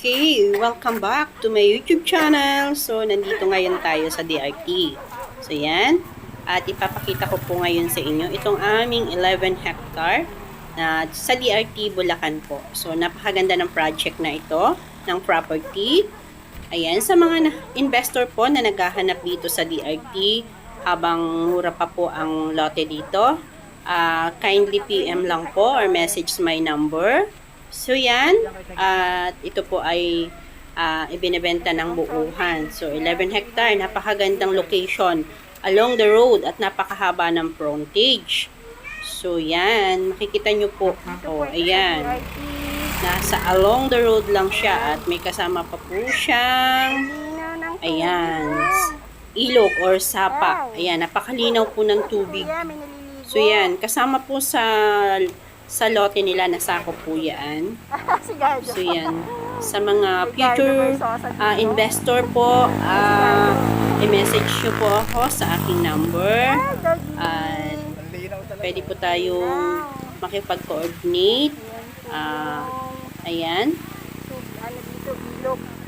Okay, welcome back to my YouTube channel. So, nandito ngayon tayo sa DRT. So, yan. At ipapakita ko po ngayon sa inyo itong aming 11 hectare na sa DRT Bulacan po. So, napakaganda ng project na ito, ng property. Ayan, sa mga investor po na naghahanap dito sa DRT, habang mura pa po ang lote dito, kindly PM lang po or message my number. So yan, at ito po ay ibinebenta ng buuhan. So 11 hectare, napakagandang location along the road at napakahaba ng frontage. So yan, makikita nyo po. Oh, ayan. Nasa along the road lang siya at may kasama pa po siyang ayan, ilog or sapa. Ayan, napakalinaw po ng tubig. So yan, kasama po sa lote nila, nasako po yan. So yan, sa mga future investor po, i-message nyo po ako sa aking number. At pwede po tayong makipag-coordinate. Ayan.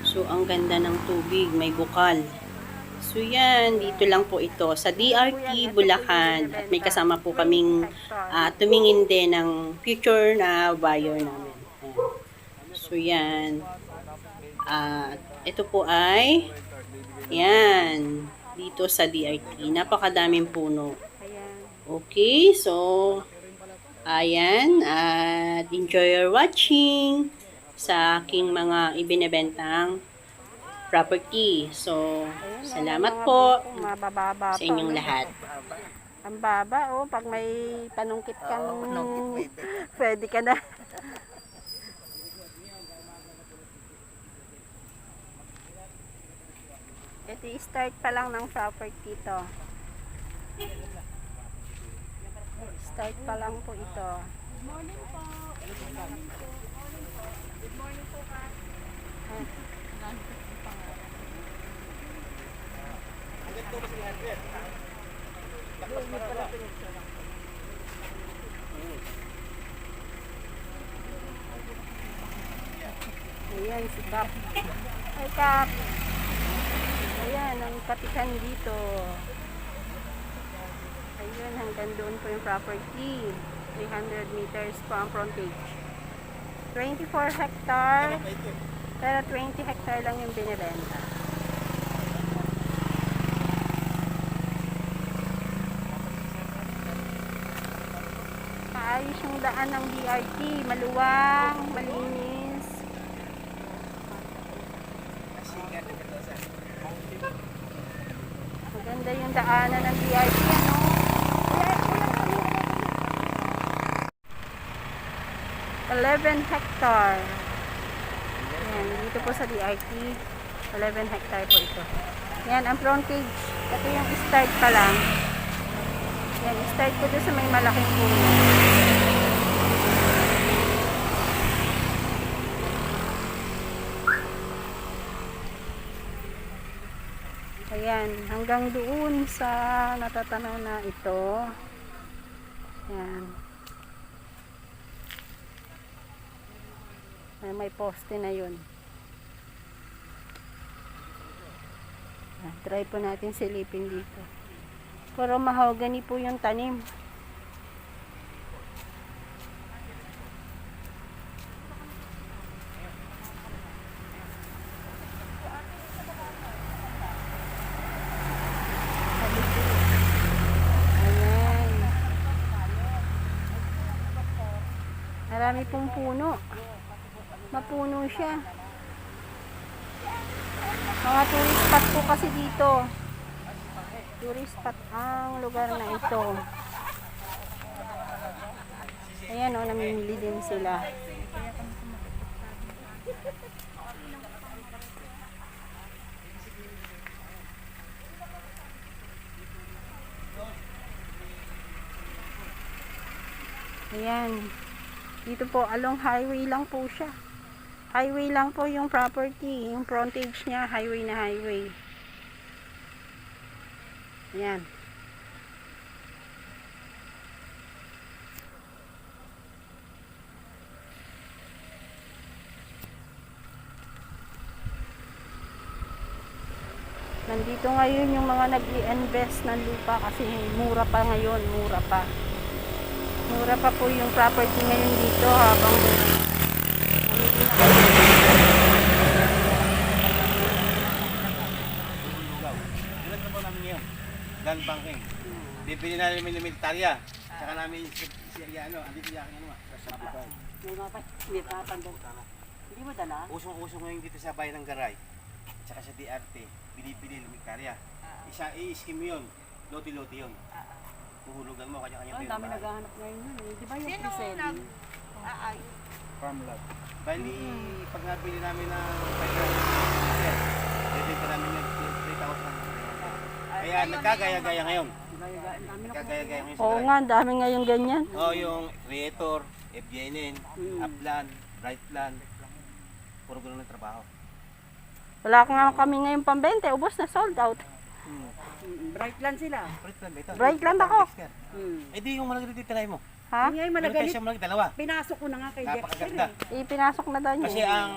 So ang ganda ng tubig, may bukal. So yan, dito lang po ito sa DRT Bulacan at may kasama po kaming tumingin din ng future na buyer namin. Ayan. So yan, ito po ay yan, dito sa DRT, napakadaming puno. Okay, so ayan, at enjoy your watching sa aking mga ibinebentang property. So, salamat po sa inyong lahat. Ang baba, oh. Pag may panungkit kang, pwede ka na. Ito, start pa lang ng property to. Start pa lang po ito. Good morning po. Good morning po. Good morning po, ka. Ayan, si Kap. Ay, Kap. Ayan, ang kapitan dito. Ayan, hanggang doon po yung property. 300 meters po ang frontage. 24 hectare. Pero 20 hectare lang yung binibenta. Maayos yung daan ng DRT. Maluwang, malinis. Maganda yung daanan ng DRT, ano? 11 hectare. Ayan, dito po sa DRT. 11 hectare po ito. Ayan, ang frontage. Ito yung start pa lang. Ayan, start po doon sa may malaking puno. Ayan, hanggang doon sa natatanaw na ito. Ayan. May poste na yun. Try po natin silipin dito. Pero mahogany po yung tanim. Ayan. Marami pong puno. Mapuno siya. Mga tourist spot po kasi dito. Tourist spot ang lugar na ito. Ayan o, namimili din sila. Ayan. Dito po, along highway lang po siya. Highway lang po yung property. Yung frontage niya, highway na highway. Ayan. Nandito ngayon yung mga nag-i-invest ng lupa kasi mura pa ngayon, mura pa. Mura pa po yung property ngayon dito habang namili na kayo. Ilan na po namin ngayon? Land banking. Bibili namin ng militarya. Tsaka namin ano, andito yung ano, sa Dubai. Hindi pa pandong. Hindi mo dala? Usong-usong ngayon dito sa bayan ng Garay. Tsaka sa DRT, bili-bili ng militarya. Isa i-scheme yun. Loti-loti yun. Puhulugan mo kanya-kanya Ang dami naghahanap ngayon yun. Di ba yung present? farmland. Bali, pag nabili namin ng 5,000, bibili namin yung 3,000. Kaya nagkagaya-gaya ngayon. Nagkagaya-gaya ngayon sa Oo Garay. nga, ang dami ngayon ganyan. Yung Creator, FJNN, Upland, Brightland, puro gano'n ng trabaho. Wala nga kami ngayon pambente, ubos na, sold out. Brightland sila. Brightland ba ito? Brightland ako. Eh di yung malaki dito tinay mo. Ha? Ngayon Meron tayo siyang malaki, dalawa. pinasok ko na nga kay Dexter. Napakaganda. Ipinasok na daw niya. Kasi ang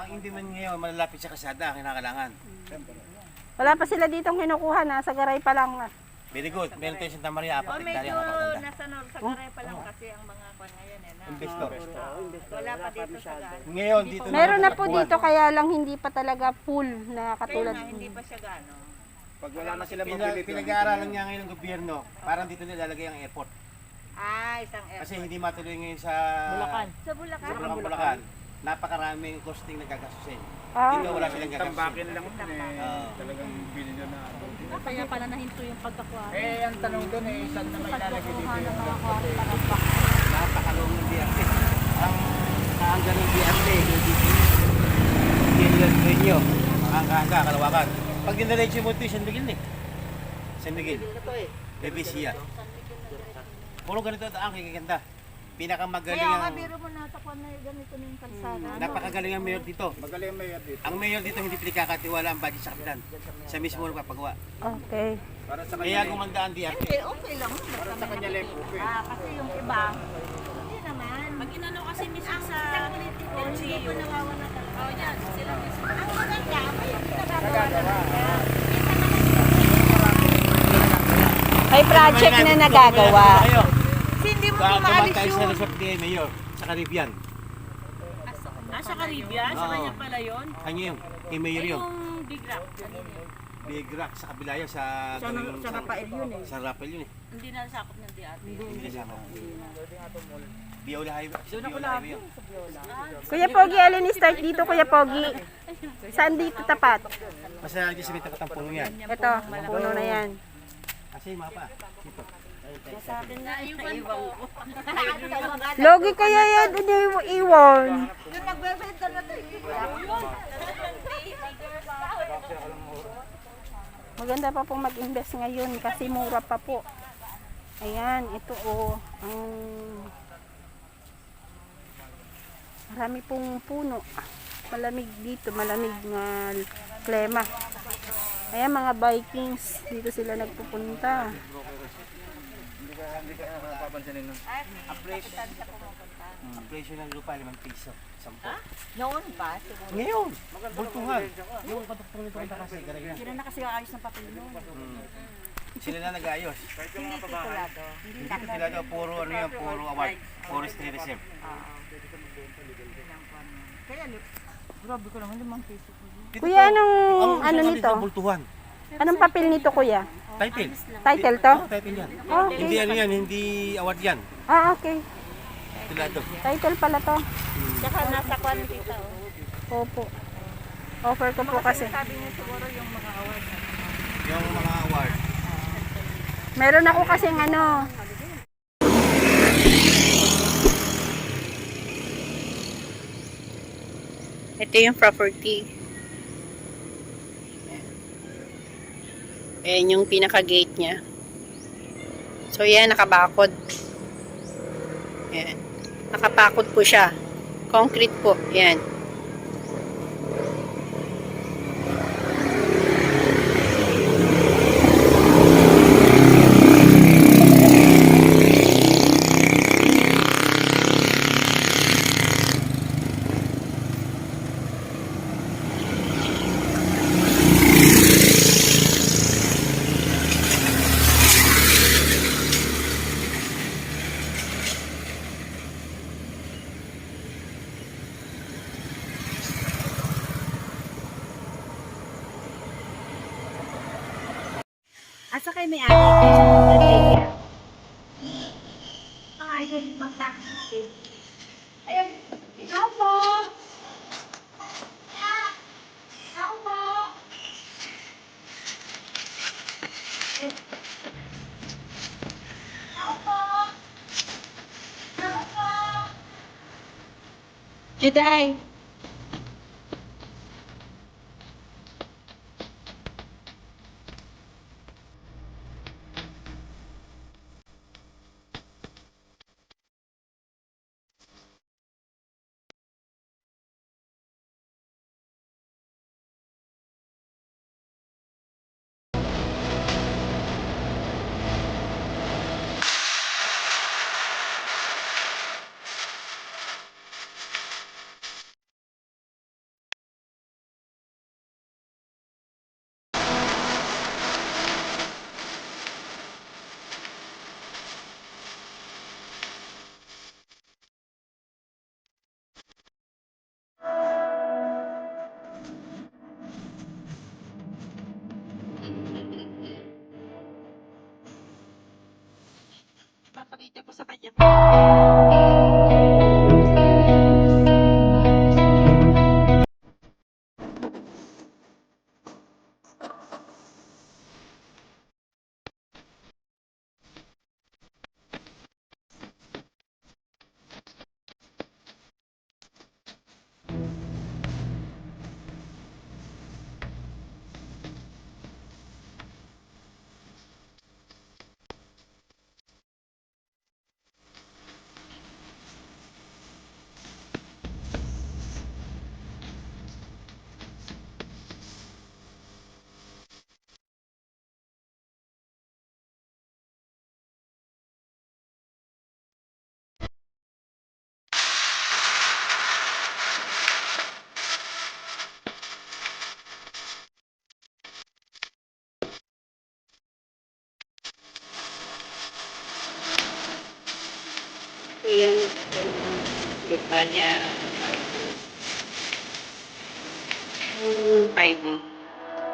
hindi man ngayon malalapit sa kasada ang kinakailangan. Wala pa sila ditong kinukuha, nasa garay pa lang. Very good. Meron tayo Santa Maria, apat hektarya ang napakaganda. Nasa sa Garay pa lang kasi ang mga kwan ngayon eh. Na, Investor. wala pa dito sa Garay. Ngayon dito Meron na po dito, kaya lang hindi pa talaga full na Kaya katulad. nga, hindi pa siya gaano. Pag wala na sila pinag-aaralan niya ngayon ng gobyerno, parang dito nilalagay ang airport. Isang Kasi hindi matuloy ngayon sa Sa Bulacan. Sa Bulacan. Napakaraming costing na gagastusin. Ah. Dito wala silang gagastusin. Tambakin lang talagang bilyon na. Kaya pala nahinto yung pagkakuha. Ang tanong doon saan na may lalagay dito yung Napakalong ng DRT. Ang kaanggan ng DRT, yung Dito, ang kaangga, kalawakan. Pag dinaretso mo ito, San Miguel eh. San Miguel. Bebisia. Puro ganito ang kikiganda. Pinakamagaling Kaya nga, ang... biro mo nasa kwan na ganito na yung kalsada. Napakagaling ang mayor dito. magaling ang mayor dito. Ang mayor dito hindi pinagkakatiwala ang budget sa kapitan. Siya mismo nagpapagawa. Okay. Para sa Kaya gumanda ang DRT. Okay lang. para sa kanya lang okay. Kasi yung iba, hindi naman. Pag inano kasi mismo sa LGU, hindi pa nawawala talaga. Oh, yan. Sila mismo. Ang maganda, may nagagawa na. May project na nagagawa. Kasi hindi mo Dumaan maalis tayo sa yun. resort ni Mayor, sa Caribbean. Sa Caribbean? Sa kanya pala yun? Kanya yun, kay Mayor yun. Big Rock. Big Rock sa kabila yun, sa Rafael yun eh. Sa Rafael yun eh. Hindi na sakop ng DRT. Hindi na siya ako. Biola Highway. Biola Highway yun. Kuya Pogi, alin start dito, Kuya Pogi? Saan dito tapat? Basta dyan sa may tapat ang puno yan. Ito, puno na yan. Kasi yung mapa. Dito. Naiwan ko. Logi kaya yan, iwan. Yung nagbebenta na tayo. Maganda pa pong mag-invest ngayon kasi mura pa po. Ayan, ito ang marami pong puno. Malamig dito, malamig na klima. Ayan, mga Vikings, dito sila nagpupunta. Hindi ka napapansinin nun. Ang presyo ng lupa, 5 piso. 10. Noon pa, siguro. Ngayon, bultungan. Yung patutong nito kanta kasi, ganyan. Sila na kasi ayos ng papel mo. Sila na nag-ayos. Hindi titulado. Dito sila daw, puro ano yan, puro award. Forestry reserve. Grabe ko naman, 5 piso. Dito Kuya, po, anong ang ano usapan nito? dito, bultuhan. Anong papel nito, Kuya? Title. Title to? Oh, title yan. Oh, Hindi okay. ano yan, hindi award yan. Okay. Tilado. Title pala to. Tsaka nasa kwan dito. Opo. Offer ko po kasi. Sabi niyo siguro yung mga award. Yung mga award. Meron ako kasing ano. Ito yung property. Ayan yung pinaka-gate niya. So, yan, nakabakod. Ayan. Nakapakod po siya. Concrete po. Ayan. Asa kayo may ari? Take care. Ay, mag-taxi. Ayun. Ikaw po. Ikaw po. Ikaw po. Ikaw po. Juday! Papakita ko sa kanya. Ayan, lupa niya. Five.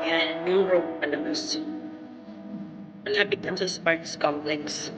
Ayan, yung road palabas. Malapit lang sa Sparks Complex.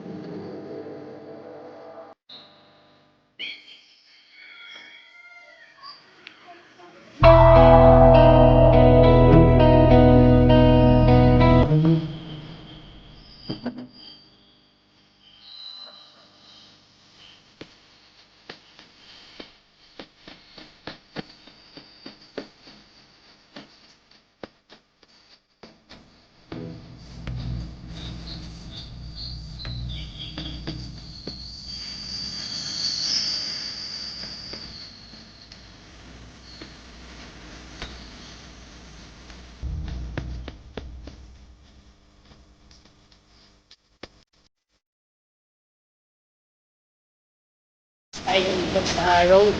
Ayun, road.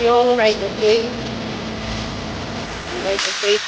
Yung right of way. Right of way,